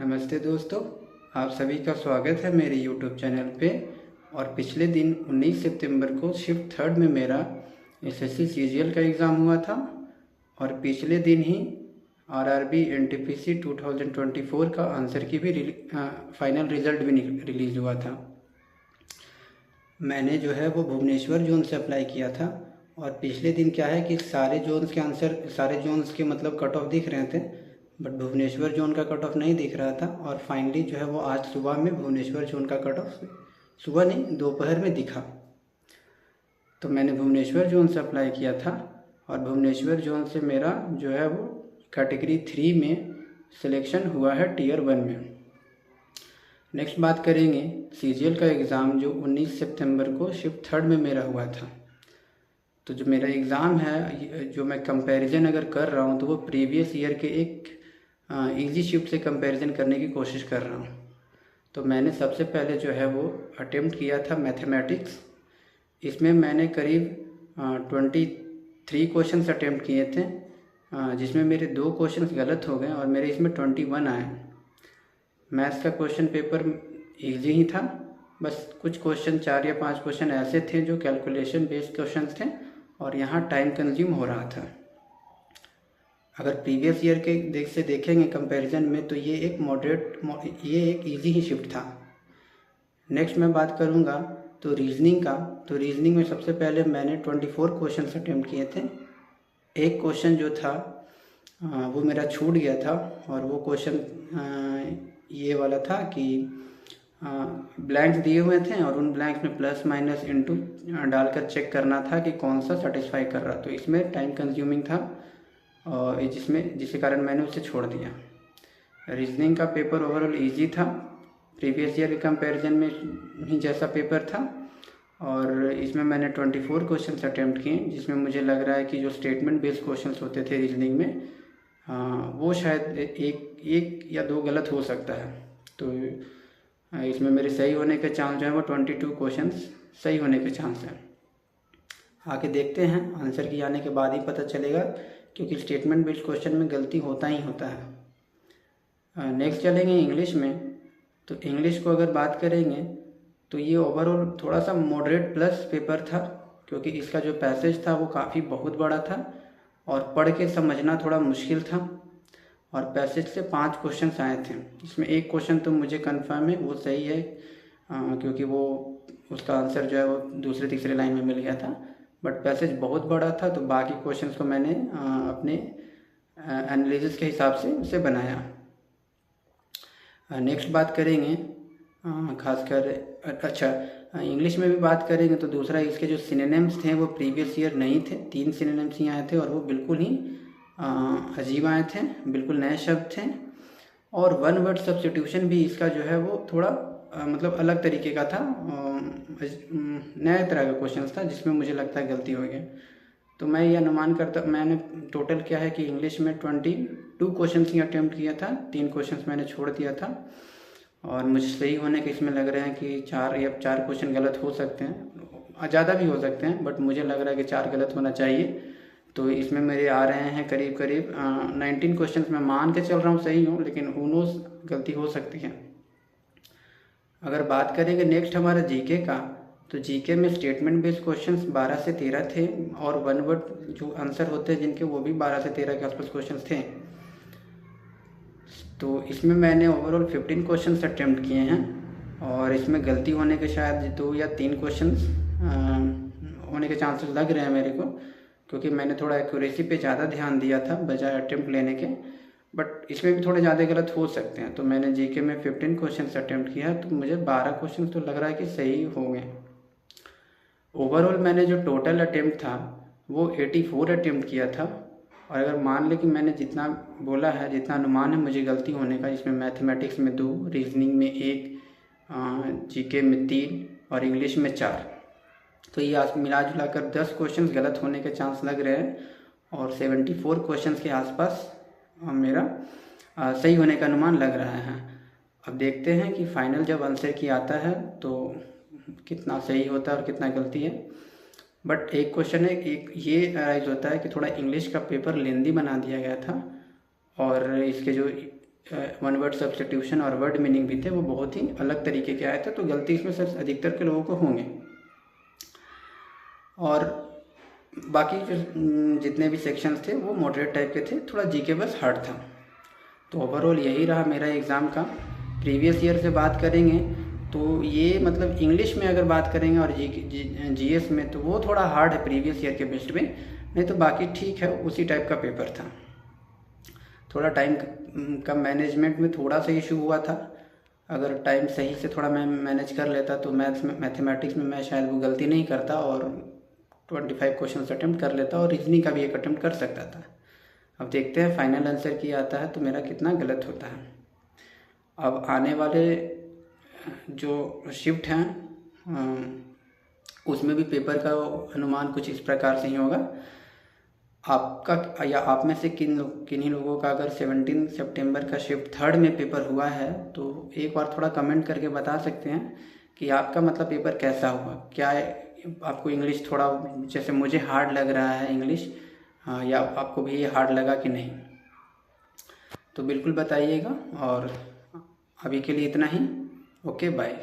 नमस्ते दोस्तों, आप सभी का स्वागत है मेरे YouTube चैनल पे। और पिछले दिन 19 सितंबर को शिफ्ट थर्ड में मेरा एसएससी सीजीएल का एग्ज़ाम हुआ था और पिछले दिन ही आरआरबी एनटीपीसी 2024 का आंसर की भी फाइनल रिज़ल्ट भी रिलीज़ हुआ था। मैंने जो है वो भुवनेश्वर जोन से अप्लाई किया था और पिछले दिन क्या है कि सारे जोन्स के आंसर, सारे जोन्स के मतलब कट ऑफ दिख रहे थे, बट भुवनेश्वर जोन का कट ऑफ नहीं दिख रहा था। और फाइनली जो है वो आज सुबह में भुवनेश्वर जोन का कट ऑफ, सुबह नहीं दोपहर में दिखा, तो मैंने भुवनेश्वर जोन से अप्लाई किया था और भुवनेश्वर जोन से मेरा जो है वो कैटेगरी 3 में सिलेक्शन हुआ है टीयर 1 में। नेक्स्ट बात करेंगे सीजीएल का एग्ज़ाम जो 19 सितंबर को शिफ्ट थर्ड में मेरा हुआ था। तो जो मेरा एग्ज़ाम है, जो मैं कंपैरिजन अगर कर रहा हूँ तो वो प्रीवियस ईयर के एक इजी शिफ्ट से कंपैरिजन करने की कोशिश कर रहा हूँ। तो मैंने सबसे पहले जो है वो अटेम्प्ट किया था मैथमेटिक्स। इसमें मैंने करीब 23 क्वेश्चंस अटेम्प्ट किए थे, जिसमें मेरे 2 क्वेश्चंस गलत हो गए और मेरे इसमें 21 आए। मैथ्स का क्वेश्चन पेपर ईजी ही था, बस कुछ क्वेश्चन 4 या 5 क्वेश्चन ऐसे थे जो कैलकुलेशन बेस्ड क्वेश्चन थे और यहाँ टाइम कंज्यूम हो रहा था। अगर प्रीवियस ईयर के से देखेंगे कंपैरिजन में तो ये एक इजी ही शिफ्ट था। नेक्स्ट मैं बात करूँगा तो रीजनिंग का। तो रीजनिंग में सबसे पहले मैंने 24 क्वेश्चन अटेम्प्ट किए थे। एक क्वेश्चन जो था वो मेरा छूट गया था और वो क्वेश्चन ये वाला था कि ब्लैंक्स दिए हुए थे और उन ब्लैंक्स में प्लस माइनस इनटू डालकर चेक करना था कि कौन सा सेटिस्फाई कर रहा। तो इसमें टाइम कंज्यूमिंग था और जिसके कारण मैंने उसे छोड़ दिया। रीजनिंग का पेपर ओवरऑल इजी था, प्रीवियस ईयर के कंपैरिजन में ही जैसा पेपर था और इसमें मैंने 24 क्वेश्चन अटेम्प्ट किए, जिसमें मुझे लग रहा है कि जो स्टेटमेंट बेस्ड क्वेश्चन होते थे रीजनिंग में वो शायद एक या 2 गलत हो सकता है। तो इसमें मेरे सही होने के चांस जो है वो 22 क्वेश्चंस सही होने के चांस हैं। आगे देखते हैं, आंसर की आने के बाद ही पता चलेगा, क्योंकि स्टेटमेंट बेस्ड क्वेश्चन में गलती होता ही होता है। नेक्स्ट चलेंगे इंग्लिश में। तो इंग्लिश को अगर बात करेंगे तो ये ओवरऑल थोड़ा सा मॉडरेट प्लस पेपर था, क्योंकि इसका जो पैसेज था वो काफ़ी बहुत बड़ा था और पढ़ के समझना थोड़ा मुश्किल था और पैसेज से 5 क्वेश्चंस आए थे। इसमें एक क्वेश्चन तो मुझे कंफर्म है वो सही है, क्योंकि वो उसका आंसर जो है वो दूसरे तीसरे लाइन में मिल गया था, बट पैसेज बहुत बड़ा था तो बाकी क्वेश्चंस को मैंने अपने एनालिसिस के हिसाब से उसे बनाया। नेक्स्ट बात करेंगे खासकर इंग्लिश में भी बात करेंगे तो दूसरा इसके जो सिनोनिम्स थे वो प्रीवियस ईयर नहीं थे। 3 सिनोनिम्स ही आए थे और वो बिल्कुल ही अजीब आए थे, बिल्कुल नए शब्द थे। और वन वर्ड सब्स्टिट्यूशन भी इसका जो है वो थोड़ा मतलब अलग तरीके का था, नए तरह का क्वेश्चन था, जिसमें मुझे लगता है गलती हो गई। तो मैं ये अनुमान करता, मैंने टोटल क्या है कि इंग्लिश में 22 क्वेश्चन ही अटेम्प्ट किया था, 3 क्वेश्चन मैंने छोड़ दिया था और मुझे सही होने के इसमें लग रहे हैं कि 4 क्वेश्चन गलत हो सकते हैं, ज़्यादा भी हो सकते हैं, बट मुझे लग रहा है कि 4 गलत होना चाहिए। तो इसमें मेरे आ रहे हैं करीब 19 क्वेश्चन। मैं मान के चल रहा हूँ सही हूँ, लेकिन हू नोस गलती हो सकती है। अगर बात करेंगे नेक्स्ट हमारा जीके का, तो जीके में स्टेटमेंट बेस्ड क्वेश्चंस 12 से 13 थे और वन वर्ड जो आंसर होते हैं जिनके वो भी 12 से 13 के आसपास क्वेश्चंस थे। तो इसमें मैंने ओवरऑल 15 क्वेश्चंस अटेम्प्ट किए हैं और इसमें गलती होने के शायद 2 या 3 क्वेश्चंस होने के चांसेस लग रहे हैं मेरे को, क्योंकि मैंने थोड़ा एक्यूरेसी पे ज़्यादा ध्यान दिया था बजाय अटेम्प्ट लेने के, बट इसमें भी थोड़े ज़्यादा गलत हो सकते हैं। तो मैंने जीके में 15 क्वेश्चन अटेम्प्ट किया तो मुझे 12 क्वेश्चन तो लग रहा है कि सही होंगे। ओवरऑल मैंने जो टोटल अटेम्प्ट था वो 84 अटेम्प्ट किया था और अगर मान लें कि मैंने जितना बोला है, जितना अनुमान है मुझे गलती होने का, जिसमें मैथमेटिक्स में 2, रीजनिंग में 1, जीके में 3 और इंग्लिश में 4, तो ये आज मिला जुला कर 10 क्वेश्चन गलत होने के चांस लग रहे हैं और 74 क्वेश्चन के आसपास मेरा सही होने का अनुमान लग रहा है। अब देखते हैं कि फाइनल जब आंसर की आता है तो कितना सही होता है और कितना गलती है। बट एक क्वेश्चन है, एक ये अराइज होता है कि थोड़ा इंग्लिश का पेपर लेंदी बना दिया गया था और इसके जो वन वर्ड सब्स्टिट्यूशन और वर्ड मीनिंग भी थे वो बहुत ही अलग तरीके के आए थे, तो गलती इसमें सर अधिकतर के लोगों को होंगे। और बाकी जो जितने भी सेक्शंस थे वो मॉडरेट टाइप के थे, थोड़ा जीके बस हार्ड था। तो ओवरऑल यही रहा मेरा एग्ज़ाम का। प्रीवियस ईयर से बात करेंगे तो ये मतलब इंग्लिश में अगर बात करेंगे और जीएस में तो वो थोड़ा हार्ड है प्रीवियस ईयर के बेस्ड में, नहीं तो बाकी ठीक है, उसी टाइप का पेपर था। थोड़ा टाइम का मैनेजमेंट में थोड़ा सा इशू हुआ था। अगर टाइम सही से थोड़ा मैं मैनेज कर लेता तो मैथमेटिक्स में मैं शायद वो गलती नहीं करता और 25 क्वेश्चन अटैम्प्ट कर लेता और रीजनिंग का भी एक अटैम्प्ट कर सकता था। अब देखते हैं फाइनल आंसर की आता है तो मेरा कितना गलत होता है। अब आने वाले जो शिफ्ट हैं उसमें भी पेपर का अनुमान कुछ इस प्रकार से ही होगा। आपका या आप में से किन्हीं लोगों का अगर 17 सितंबर का शिफ्ट 3rd में पेपर हुआ है तो एक बार थोड़ा कमेंट करके बता सकते हैं कि आपका मतलब पेपर कैसा हुआ। क्या आपको इंग्लिश थोड़ा जैसे मुझे हार्ड लग रहा है इंग्लिश, या आपको भी ये हार्ड लगा कि नहीं, तो बिल्कुल बताइएगा। और अभी के लिए इतना ही। Okay, bye.